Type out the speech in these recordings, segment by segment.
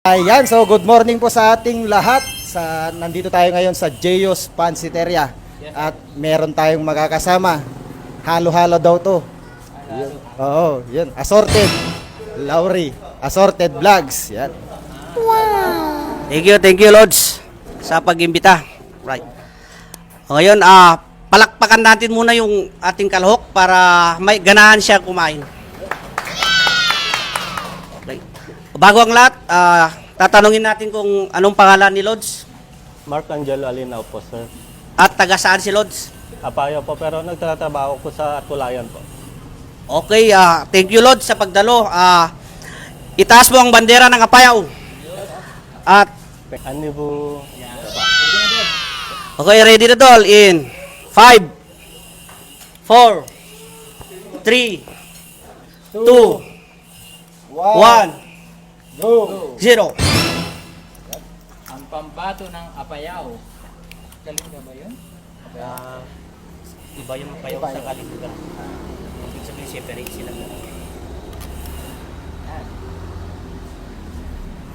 Ayan, so good morning po sa ating lahat. Nandito tayo ngayon sa Jeyos Pansiteria. At meron tayong makakasama. Halo-halo daw to. Yun. Oo, yun. Assorted. Lauri. Assorted Vlogs. Yan. Wow. Thank you, Lods, sa pag-imbita. Right. Ngayon, palakpakan natin muna yung ating kalahok para may ganahan siya kumain. Okay. Bago ang lahat, tatanungin natin kung anong pangalan ni Lods. Mark Angelo Alinaw po, sir. At taga saan si Lods? Apayo po, pero nagtatrabaho ko sa Tulayan po. Okay, thank you, Lods, sa pagdalo. Itaas mo ang bandera ng Apayao. At Ano po? okay, ready na tol in 5 4 3 2 1 Go! 0. Ang pambato ng Apayao. Galing na ba yun? Iba yung Apayao sa Kalibugan. Ibig sabihin, separate sila.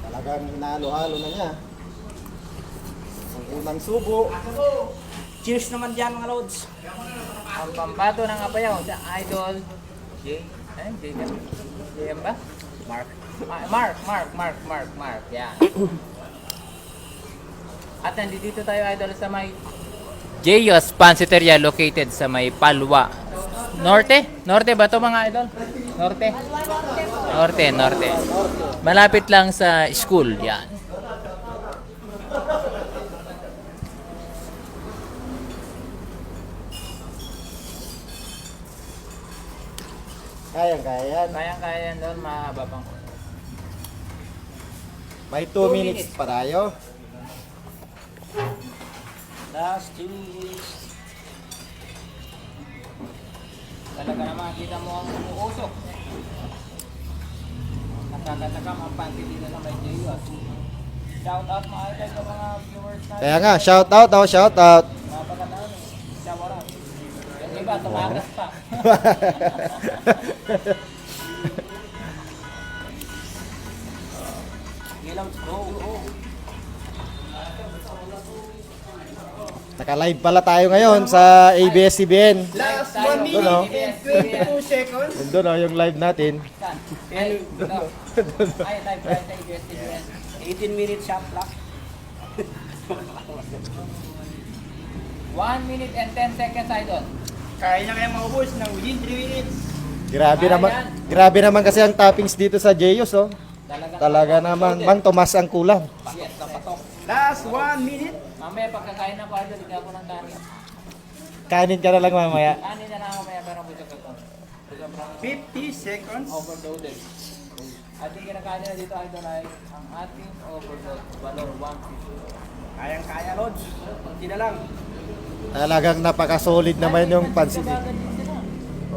Talagang hinalo-halo na niya. Ang unang subo. Cheers naman dyan, mga Lods. Ang pambato ng Apayao sa Idol J. JM ba? Mark. Yan. At nandito tayo, Idol, sa may Jeyos Pansiteria located sa may Palwa. Norte? Norte ba to, mga Idol? Norte. Malapit lang sa school. Yan. Kayang-kaya yan. Kaya yan doon, mahaba pang. May 2 minutes pa tayo. Last 2 minutes. Talaga naman, kita mo ang umuusok. Nakakatakam ang panty dito sa may Jeyos. Shout out mga idol sa mga viewers natin. Kaya nga, shout out daw, shout out. Napakadami. Shout out. Yung iba, tumagas pa. Let's go. Naka-live pala tayo ngayon sa ABS-CBN. Last 1 minute no? and 22 seconds. Doon no, yung live natin. Ay, no. Ay, type right, 18 minutes shot clock. 1 minute and 10 seconds, idol. Kaya na kaya maubos ng within 3 minutes. Grabe naman kasi ang toppings dito sa Jeyos, oh. Talaga naman, Mang Tomas ang kulang. Yes, kapatok. Last 1 minute. Mamaya pagkakain na ko, idol, ikaw ko ng kanin. Kanin ka na lang mamaya. Kanin na lang ako maya, pero busog ako. 50 seconds. Overloaded. Ating kinakain na dito, idol, ay ang ating overload. Valor 150. Kayang-kaya, Lods. Kunti na lang. Talagang napaka-solid naman yung pansit.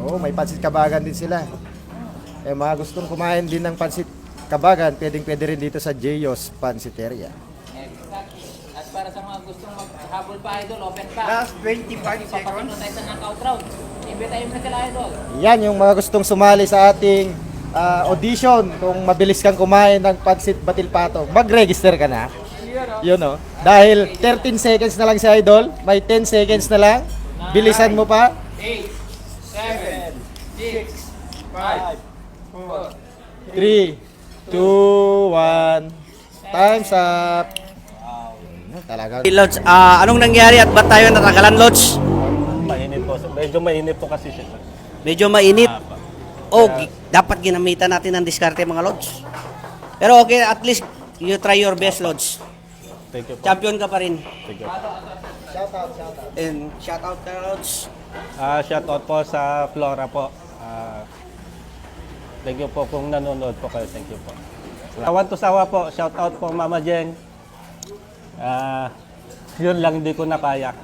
Oo, may pansit kabagan din sila. Eh, mga gustong kumain din ng pansit kabagan, pwedeng-pwede rin dito sa Jeyos Pansiteria. Exactly. At para sa mga gustong maghabol pa, idol, open pa. Last 25 Papakita seconds. tayo sa knockout round. Imbitahin mo na sila, idol. Yan yung mga gustong sumali sa ating audition. Kung mabilis kang kumain ng pansit batil pato, mag-register ka na. Yun o. Dahil 13 seconds na lang si Idol, may 10 seconds na lang. Bilisan mo pa. 8, 7, 6, 5, 3, 2, 1. Time's up. Talaga. Lods, anong nangyari at ba't tayo natagalan, Lods? Mainit po. Medyo mainit po kasi siya. Medyo mainit. Dapat ginamitan natin ng diskarte, mga Lods. Pero okay, at least you try your best, Lods. Thank you po. Champion ka pa rin. Thank you. And shout out ka, Lods. Shout out po sa Flora po. Thank you po kung nanonood po kayo. Thank you po. Awan to sawa po. Shout out po Mama Jeng. Yun lang, hindi ko na kaya.